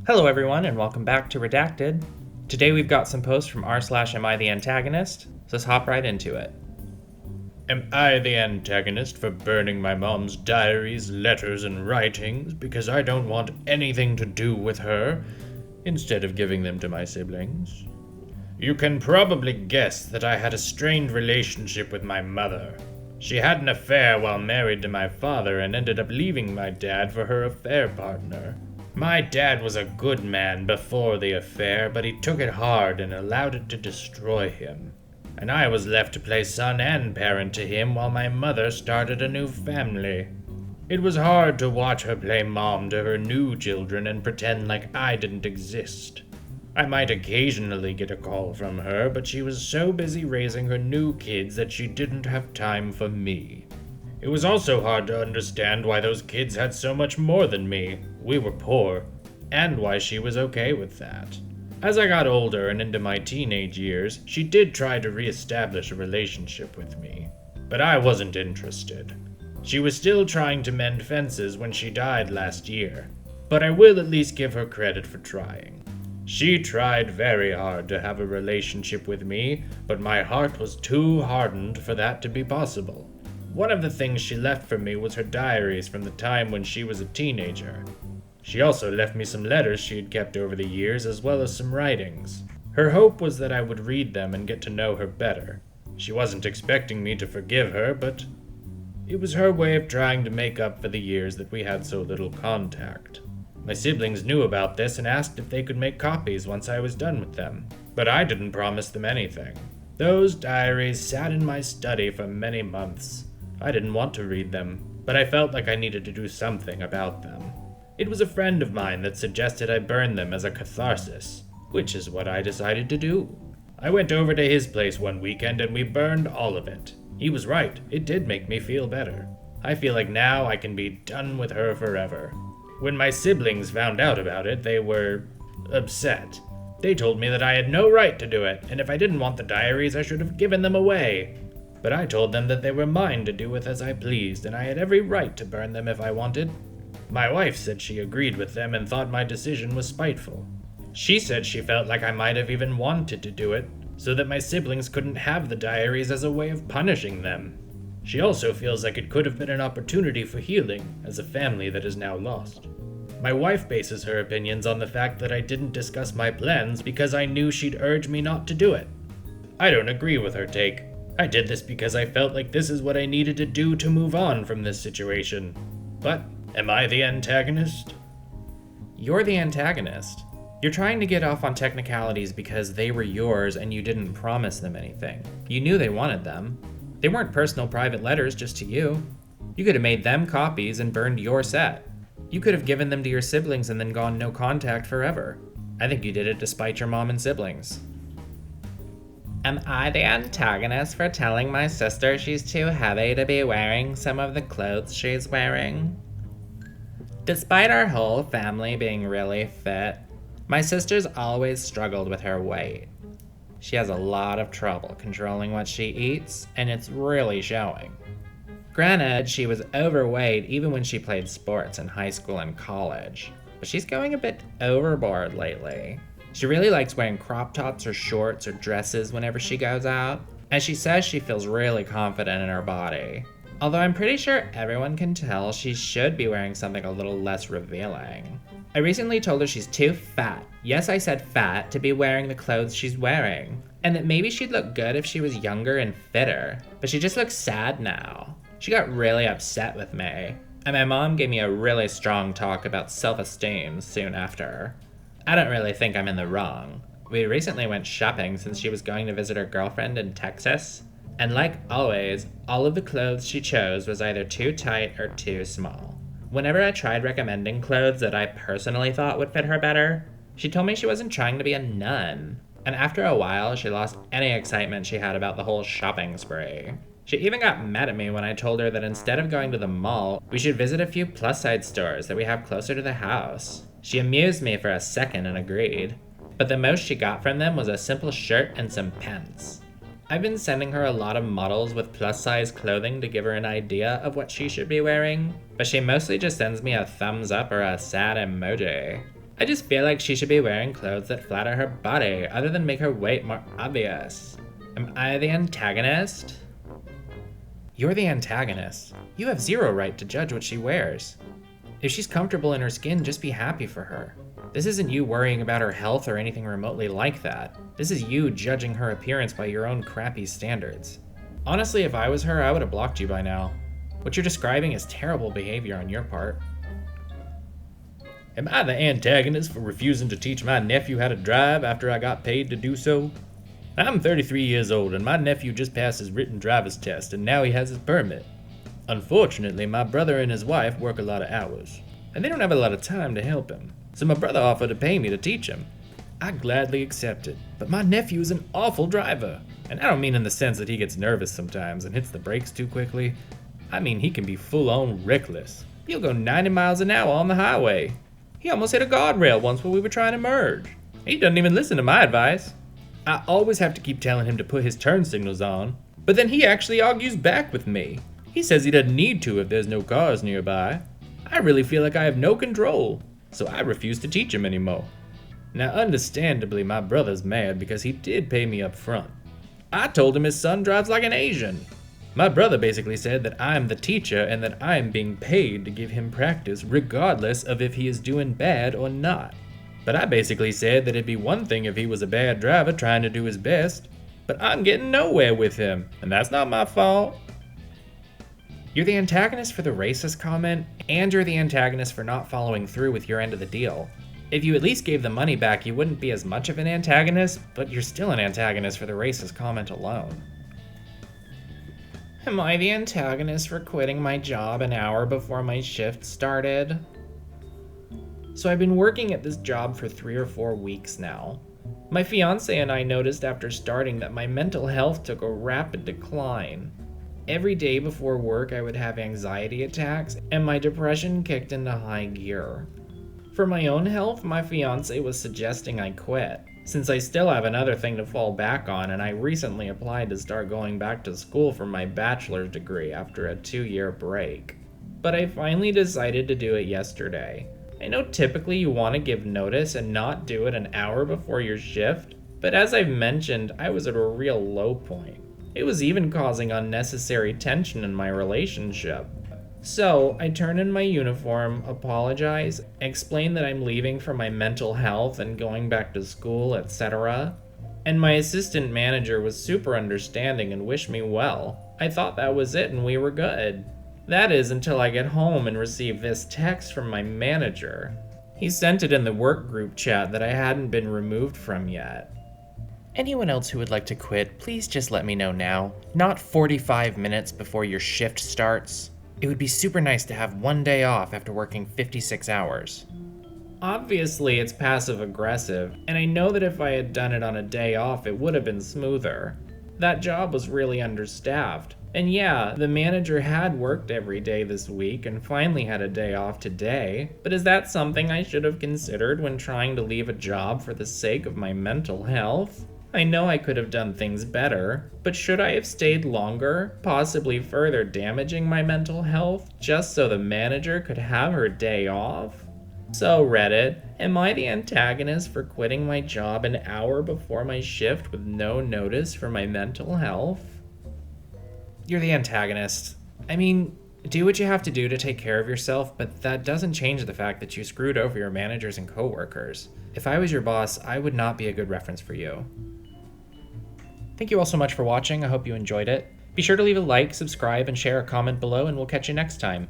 Hello everyone and welcome back to Redacted. Today we've got some posts from r/Am I the Antagonist, so let's hop right into it. Am I the antagonist for burning my mom's diaries, letters, and writings because I don't want anything to do with her, instead of giving them to my siblings? You can probably guess that I had a strained relationship with my mother. She had an affair while married to my father and ended up leaving my dad for her affair partner. My dad was a good man before the affair, but he took it hard and allowed it to destroy him. And I was left to play son and parent to him while my mother started a new family. It was hard to watch her play mom to her new children and pretend like I didn't exist. I might occasionally get a call from her, but she was so busy raising her new kids that she didn't have time for me. It was also hard to understand why those kids had so much more than me. We were poor, and why she was okay with that. As I got older and into my teenage years, she did try to reestablish a relationship with me, but I wasn't interested. She was still trying to mend fences when she died last year, but I will at least give her credit for trying. She tried very hard to have a relationship with me, but my heart was too hardened for that to be possible. One of the things she left for me was her diaries from the time when she was a teenager. She also left me some letters she had kept over the years, as well as some writings. Her hope was that I would read them and get to know her better. She wasn't expecting me to forgive her, but it was her way of trying to make up for the years that we had so little contact. My siblings knew about this and asked if they could make copies once I was done with them, but I didn't promise them anything. Those diaries sat in my study for many months. I didn't want to read them, but I felt like I needed to do something about them. It was a friend of mine that suggested I burn them as a catharsis, which is what I decided to do. I went over to his place one weekend and we burned all of it. He was right, it did make me feel better. I feel like now I can be done with her forever. When my siblings found out about it, they were upset. They told me that I had no right to do it, and if I didn't want the diaries, I should have given them away. But I told them that they were mine to do with as I pleased, and I had every right to burn them if I wanted. My wife said she agreed with them and thought my decision was spiteful. She said she felt like I might have even wanted to do it, so that my siblings couldn't have the diaries as a way of punishing them. She also feels like it could have been an opportunity for healing as a family that is now lost. My wife bases her opinions on the fact that I didn't discuss my plans because I knew she'd urge me not to do it. I don't agree with her take. I did this because I felt like this is what I needed to do to move on from this situation. But am I the antagonist? You're the antagonist. You're trying to get off on technicalities because they were yours and you didn't promise them anything. You knew they wanted them. They weren't personal private letters just to you. You could have made them copies and burned your set. You could have given them to your siblings and then gone no contact forever. I think you did it to spite your mom and siblings. Am I the antagonist for telling my sister she's too heavy to be wearing some of the clothes she's wearing? Despite our whole family being really fit, my sister's always struggled with her weight. She has a lot of trouble controlling what she eats, and it's really showing. Granted, she was overweight even when she played sports in high school and college, but she's going a bit overboard lately. She really likes wearing crop tops or shorts or dresses whenever she goes out, and she says she feels really confident in her body. Although I'm pretty sure everyone can tell she should be wearing something a little less revealing. I recently told her she's too fat, yes I said fat, to be wearing the clothes she's wearing, and that maybe she'd look good if she was younger and fitter, but she just looks sad now. She got really upset with me, and my mom gave me a really strong talk about self-esteem soon after. I don't really think I'm in the wrong. We recently went shopping since she was going to visit her girlfriend in Texas, and like always, all of the clothes she chose was either too tight or too small. Whenever I tried recommending clothes that I personally thought would fit her better, she told me she wasn't trying to be a nun, and after a while she lost any excitement she had about the whole shopping spree. She even got mad at me when I told her that instead of going to the mall, we should visit a few plus-size stores that we have closer to the house. She amused me for a second and agreed, but the most she got from them was a simple shirt and some pants. I've been sending her a lot of models with plus-size clothing to give her an idea of what she should be wearing, but she mostly just sends me a thumbs up or a sad emoji. I just feel like she should be wearing clothes that flatter her body, other than make her weight more obvious. Am I the antagonist? You're the antagonist. You have zero right to judge what she wears. If she's comfortable in her skin, just be happy for her. This isn't you worrying about her health or anything remotely like that. This is you judging her appearance by your own crappy standards. Honestly, if I was her, I would have blocked you by now. What you're describing is terrible behavior on your part. Am I the antagonist for refusing to teach my nephew how to drive after I got paid to do so? I'm 33 years old and my nephew just passed his written driver's test and now he has his permit. Unfortunately, my brother and his wife work a lot of hours, and they don't have a lot of time to help him. So my brother offered to pay me to teach him. I gladly accepted, but my nephew is an awful driver. And I don't mean in the sense that he gets nervous sometimes and hits the brakes too quickly. I mean he can be full-on reckless. He'll go 90 miles an hour on the highway. He almost hit a guardrail once when we were trying to merge. He doesn't even listen to my advice. I always have to keep telling him to put his turn signals on, but then he actually argues back with me. He says he doesn't need to if there's no cars nearby. I really feel like I have no control, so I refuse to teach him anymore. Now understandably my brother's mad because he did pay me up front. I told him his son drives like an Asian. My brother basically said that I'm the teacher and that I'm being paid to give him practice regardless of if he is doing bad or not. But I basically said that it'd be one thing if he was a bad driver trying to do his best, but I'm getting nowhere with him, and that's not my fault. You're the antagonist for the racist comment, and you're the antagonist for not following through with your end of the deal. If you at least gave the money back, you wouldn't be as much of an antagonist, but you're still an antagonist for the racist comment alone. Am I the antagonist for quitting my job an hour before my shift started? So I've been working at this job for 3 or 4 weeks now. My fiance and I noticed after starting that my mental health took a rapid decline. Every day before work I would have anxiety attacks and my depression kicked into high gear. For my own health, my fiance was suggesting I quit, since I still have another thing to fall back on and I recently applied to start going back to school for my bachelor's degree after a 2-year break. But I finally decided to do it yesterday. I know typically you want to give notice and not do it an hour before your shift, but as I've mentioned, I was at a real low point. It was even causing unnecessary tension in my relationship. So I turn in my uniform, apologize, explain that I'm leaving for my mental health and going back to school, etc. And my assistant manager was super understanding and wished me well. I thought that was it and we were good. That is until I get home and receive this text from my manager. He sent it in the work group chat that I hadn't been removed from yet. Anyone else who would like to quit, please just let me know now, not 45 minutes before your shift starts. It would be super nice to have 1 day off after working 56 hours. Obviously, it's passive-aggressive, and I know that if I had done it on a day off, it would have been smoother. That job was really understaffed. And yeah, the manager had worked every day this week and finally had a day off today, but is that something I should have considered when trying to leave a job for the sake of my mental health? I know I could have done things better, but should I have stayed longer, possibly further damaging my mental health, just so the manager could have her day off? So Reddit, am I the antagonist for quitting my job an hour before my shift with no notice for my mental health? You're the antagonist. I mean, do what you have to do to take care of yourself, but that doesn't change the fact that you screwed over your managers and coworkers. If I was your boss, I would not be a good reference for you. Thank you all so much for watching. I hope you enjoyed it. Be sure to leave a like, subscribe, and share a comment below, and we'll catch you next time.